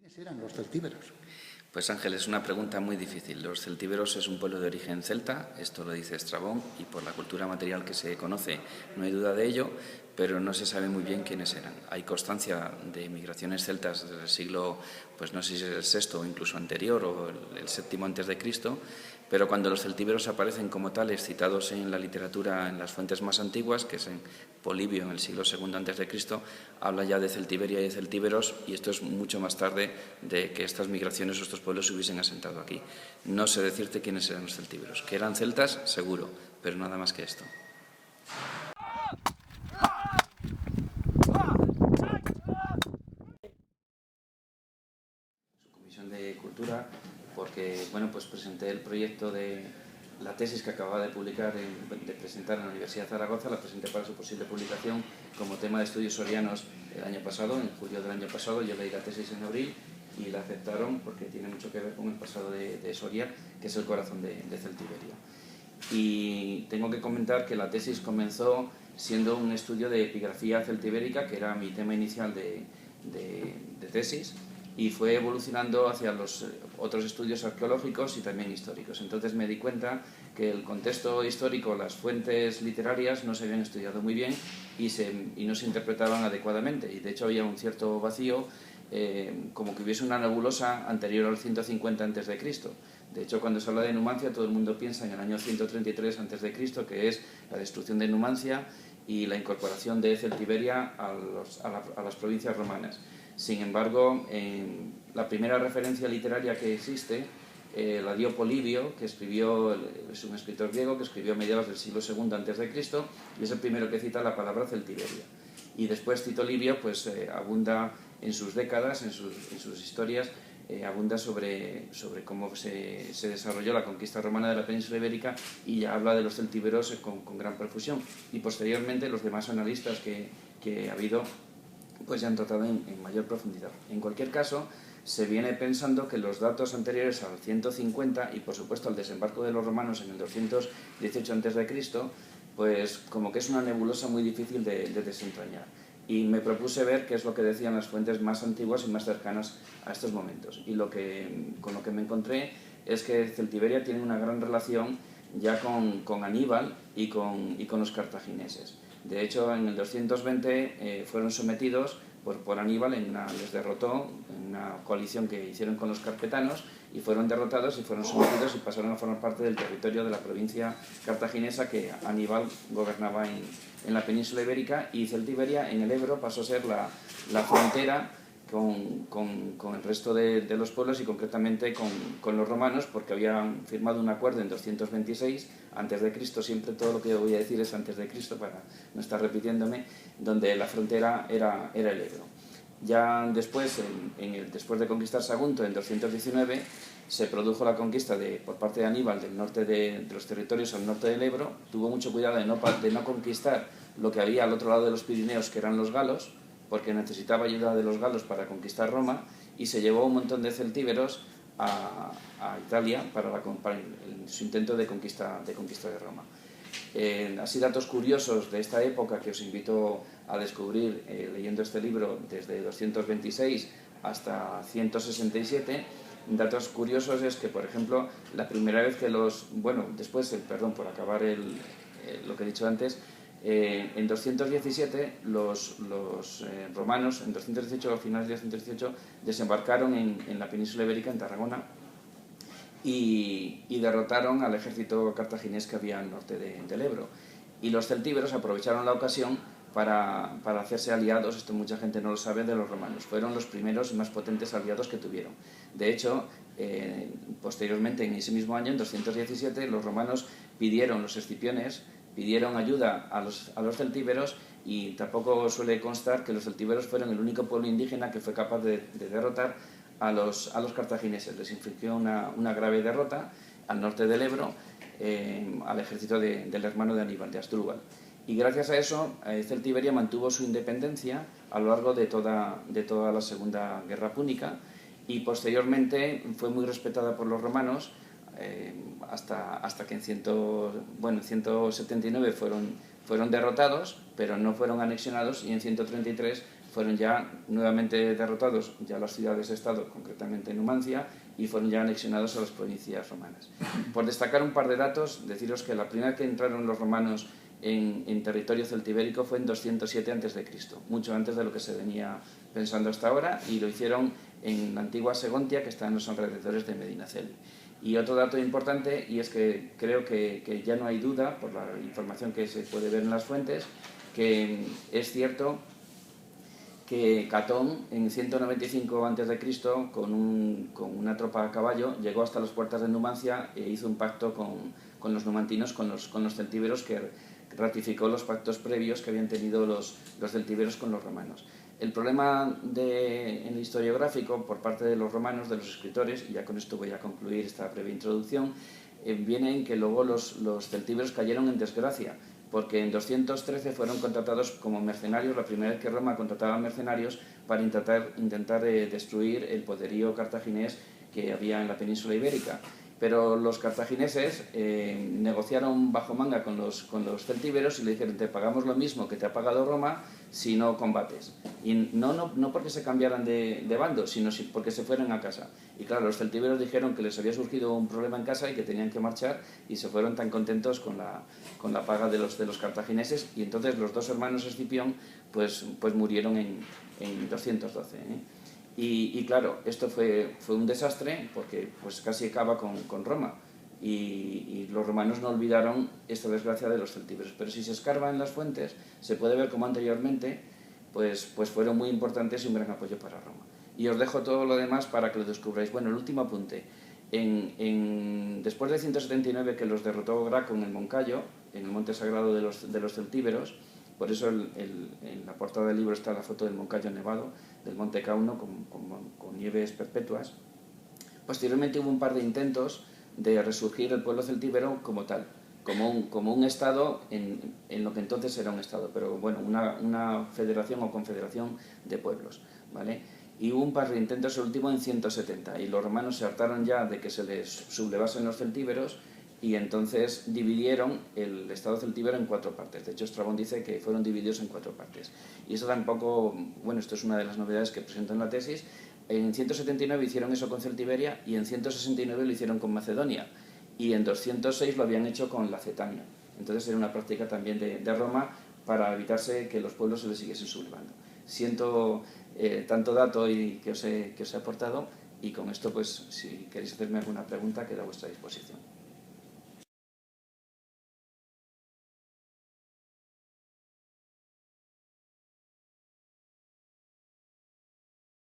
¿Quiénes eran los celtíberos? Pues Ángel, es una pregunta muy difícil. Los celtíberos es un pueblo de origen celta, esto lo dice Estrabón, y por la cultura material que se conoce no hay duda de ello, pero no se sabe muy bien quiénes eran. Hay constancia de migraciones celtas desde el siglo, pues no sé si es el sexto o incluso anterior, o el séptimo antes de Cristo, pero cuando los celtíberos aparecen como tales, citados en la literatura, en las fuentes más antiguas, que es en Polibio, en el siglo II antes de Cristo, habla ya de Celtiberia y de celtíberos, y esto es mucho más tarde de que estas migraciones o estos pueblos se hubiesen asentado aquí. No sé decirte quiénes eran los celtíberos. Que eran celtas, seguro, pero nada más que esto. Su comisión de cultura, porque bueno, pues presenté el proyecto de la tesis que acababa de presentar en la Universidad de Zaragoza, la presenté para su posible publicación como tema de estudios sorianos el año pasado, en julio del año pasado. Yo leí la tesis en abril y la aceptaron porque tiene mucho que ver con el pasado de Soria, que es el corazón de Celtiberia. Y tengo que comentar que la tesis comenzó siendo un estudio de epigrafía celtibérica, que era mi tema inicial de tesis, y fue evolucionando hacia los otros estudios arqueológicos y también históricos. Entonces me di cuenta que el contexto histórico, las fuentes literarias no se habían estudiado muy bien y no se interpretaban adecuadamente, y de hecho había un cierto vacío, como que hubiese una nebulosa anterior al 150 a.C. De hecho, cuando se habla de Numancia, todo el mundo piensa en el año 133 a.C., que es la destrucción de Numancia y la incorporación de Celtiberia a las provincias romanas. Sin embargo, la primera referencia literaria que existe la dio Polibio, que es un escritor griego que escribió a mediados del siglo II a.C., y es el primero que cita la palabra Celtiberia. Y después Tito Livio pues, abunda en sus décadas, en sus historias, abunda sobre cómo se desarrolló la conquista romana de la península ibérica, y ya habla de los celtíberos con gran profusión. Y posteriormente los demás analistas que ha habido pues ya han tratado en mayor profundidad. En cualquier caso, se viene pensando que los datos anteriores al 150 y por supuesto al desembarco de los romanos en el 218 a.C., pues como que es una nebulosa muy difícil de desentrañar. Y me propuse ver qué es lo que decían las fuentes más antiguas y más cercanas a estos momentos. Y con lo que me encontré es que Celtiberia tiene una gran relación ya con Aníbal y con los cartagineses. De hecho, en el 220 fueron sometidos por Aníbal, les derrotó en una coalición que hicieron con los carpetanos, y fueron derrotados y fueron sometidos y pasaron a formar parte del territorio de la provincia cartaginesa que Aníbal gobernaba en la península ibérica, y Celtiberia en el Ebro pasó a ser la frontera con el resto de los pueblos, y concretamente con los romanos, porque habían firmado un acuerdo en 226 a.C., siempre todo lo que yo voy a decir es antes de Cristo para no estar repitiéndome, donde la frontera era el Ebro. Ya después, después de conquistar Sagunto en 219, se produjo la conquista por parte de Aníbal del norte de los territorios al norte del Ebro. Tuvo mucho cuidado de no conquistar lo que había al otro lado de los Pirineos, que eran los galos, porque necesitaba ayuda de los galos para conquistar Roma, y se llevó un montón de celtíberos a Italia para su intento de conquista de Roma. Así, datos curiosos de esta época que os invito a descubrir leyendo este libro desde 226 hasta 167. Datos curiosos es que, por ejemplo, la primera vez que por acabar lo que he dicho antes, en 217 los romanos, en 218, a finales de 218, desembarcaron en la península ibérica, en Tarragona, y derrotaron al ejército cartaginés que había al norte del Ebro. Y los celtíberos aprovecharon la ocasión para hacerse aliados, esto mucha gente no lo sabe, de los romanos. Fueron los primeros y más potentes aliados que tuvieron. De hecho, posteriormente, en ese mismo año, en 217, los romanos los escipiones pidieron ayuda a los celtíberos, y tampoco suele constar que los celtíberos fueron el único pueblo indígena que fue capaz de derrotar a los cartagineses. Les infligió una grave derrota al norte del Ebro, al ejército del hermano de Aníbal, de Asdrúbal. Y gracias a eso, Celtiberia mantuvo su independencia a lo largo de toda la Segunda Guerra Púnica, y posteriormente fue muy respetada por los romanos, hasta que en 179 fueron derrotados, pero no fueron anexionados, y en 133 fueron ya nuevamente derrotados ya las ciudades-estado, concretamente Numancia, y fueron ya anexionados a las provincias romanas. Por destacar un par de datos, deciros que la primera vez que entraron los romanos en territorio celtibérico fue en 207 a.C., mucho antes de lo que se venía pensando hasta ahora, y lo hicieron en la antigua Segontia, que está en los alrededores de Medinaceli. Y otro dato importante, y es que creo que ya no hay duda, por la información que se puede ver en las fuentes, que es cierto que Catón, en 195 a.C., con una tropa a caballo, llegó hasta las puertas de Numancia e hizo un pacto con los numantinos, con los celtíberos, que ratificó los pactos previos que habían tenido los celtíberos con los romanos. El problema en el historiográfico por parte de los romanos, de los escritores, y ya con esto voy a concluir esta breve introducción, viene en que luego los celtíberos cayeron en desgracia, porque en 213 fueron contratados como mercenarios, la primera vez que Roma contrataba mercenarios para intentar destruir el poderío cartaginés que había en la península ibérica. Pero los cartagineses negociaron bajo manga con los celtíberos y le dijeron: te pagamos lo mismo que te ha pagado Roma si no combates. Y no porque se cambiaran de bando, sino porque se fueron a casa. Y claro, los celtíberos dijeron que les había surgido un problema en casa y que tenían que marchar, y se fueron tan contentos con la paga de los cartagineses, y entonces los dos hermanos Escipión pues murieron en 212. Y claro, esto fue un desastre, porque pues casi acaba con Roma, y los romanos no olvidaron esta desgracia de los celtíberos. Pero si se escarba en las fuentes, se puede ver como anteriormente pues fueron muy importantes y un gran apoyo para Roma. Y os dejo todo lo demás para que lo descubráis. Bueno, el último apunte. Después de 179, que los derrotó Graco en el Moncayo, en el monte sagrado de los celtíberos, por eso en la portada del libro está la foto del Moncayo nevado, del monte Cauno, con nieves perpetuas. Posteriormente hubo un par de intentos de resurgir el pueblo celtíbero como tal, como un estado en lo que entonces era un estado, pero bueno, una federación o confederación de pueblos, ¿vale? Y hubo un par de intentos, el último en 170, y los romanos se hartaron ya de que se les sublevasen los celtíberos, y entonces dividieron el estado celtíbero en 4 partes. De hecho, Estrabón dice que fueron divididos en 4 partes. Y eso tampoco, bueno, esto es una de las novedades que presento en la tesis. En 179 hicieron eso con Celtiberia, y en 169 lo hicieron con Macedonia, y en 206 lo habían hecho con Lacetania. Entonces era una práctica también de Roma para evitarse que los pueblos se les siguiesen sublevando. Siento tanto dato y que os he aportado, y con esto, pues, si queréis hacerme alguna pregunta, queda a vuestra disposición.